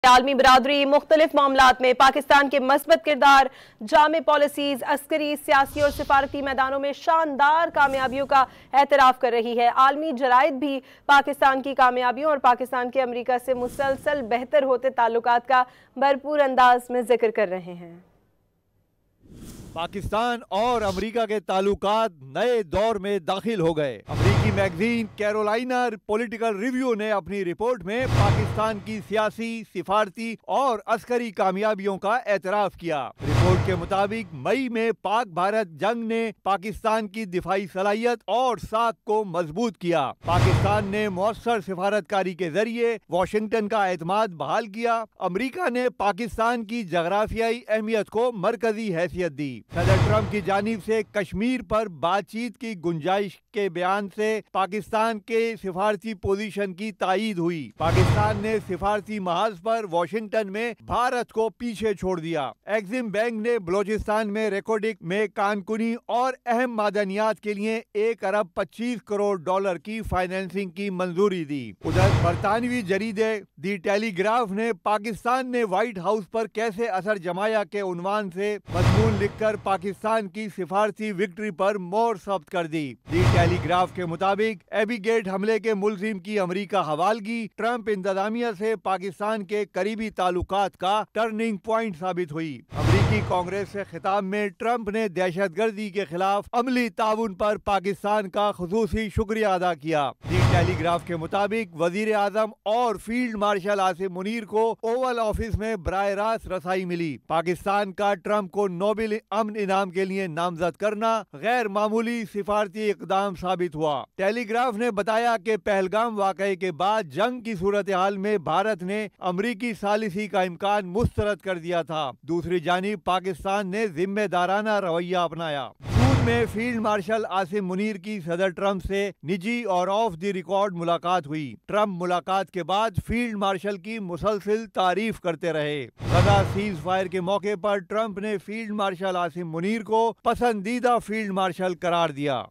عالمی برادری مختلف معاملات میں پاکستان کے مثبت کردار، جامع پالیسیز، عسکری، سیاسی اور سفارتی میدانوں میں شاندار کامیابیوں کا اعتراف کر رہی ہے۔ عالمی جرائد بھی پاکستان کی کامیابیوں اور پاکستان کے امریکہ سے مسلسل بہتر ہوتے تعلقات کا بھرپور انداز میں ذکر کر رہے ہیں۔ پاکستان اور امریکہ کے تعلقات نئے دور میں داخل ہو گئے۔ امریکی میگزین کیرولائنا پولیٹیکل ریویو نے اپنی رپورٹ میں پاکستان کی سیاسی، سفارتی اور عسکری کامیابیوں کا اعتراف کیا۔ رپورٹ کے مطابق مئی میں پاک بھارت جنگ نے پاکستان کی دفاعی صلاحیت اور ساکھ کو مضبوط کیا۔ پاکستان نے مؤثر سفارتکاری کے ذریعے واشنگٹن کا اعتماد بحال کیا۔ امریکہ نے پاکستان کی جغرافیائی اہمیت کو مرکزی حیثیت دی۔ صدر ٹرمپ کی جانب سے کشمیر پر بات چیت کی گنجائش کے بیان سے پاکستان کے سفارتی پوزیشن کی تائید ہوئی۔ پاکستان نے سفارتی محاذ پر واشنگٹن میں بھارت کو پیچھے چھوڑ دیا۔ ایگزم بینک نے بلوچستان میں ریکارڈک میں کانکنی اور اہم معدنیات کے لیے 1.25 کروڑ کی فائنینسنگ کی منظوری دی۔ ادھر برطانوی جریدے دی ٹیلی گراف نے پاکستان نے وائٹ ہاؤس پر کیسے اثر جمایا کے عنوان سے مضمون لکھ کر پاکستان کی سفارتی وکٹری پر مہر ثبت کر دی۔ دی ٹیلی گراف کے مطابق ایبی گیٹ حملے کے ملزم کی امریکہ حوالگی ٹرمپ انتظامیہ سے پاکستان کے قریبی تعلقات کا ٹرننگ پوائنٹ ثابت ہوئی۔ امریکی کانگریس سے خطاب میں ٹرمپ نے دہشت گردی کے خلاف عملی تعاون پر پاکستان کا خصوصی شکریہ ادا کیا۔ دی ٹیلی گراف کے مطابق وزیر اعظم اور فیلڈ مارشل عاصم منیر کو اوول آفس میں براہ راست رسائی ملی۔ پاکستان کا ٹرمپ کو نوبل امن انعام کے لیے نامزد کرنا غیر معمولی سفارتی اقدام ثابت ہوا۔ ٹیلی گراف نے بتایا کہ پہلگام واقعے کے بعد جنگ کی صورتحال میں بھارت نے امریکی ثالثی کا امکان مسترد کر دیا تھا۔ دوسری جانب پاکستان نے ذمہ دارانہ رویہ اپنایا۔ جون میں فیلڈ مارشل عاصم منیر کی صدر ٹرمپ سے نجی اور آف دی ریکارڈ ملاقات ہوئی۔ ٹرمپ ملاقات کے بعد فیلڈ مارشل کی مسلسل تعریف کرتے رہے۔ غزہ سیز فائر کے موقع پر ٹرمپ نے فیلڈ مارشل عاصم منیر کو پسندیدہ فیلڈ مارشل قرار دیا۔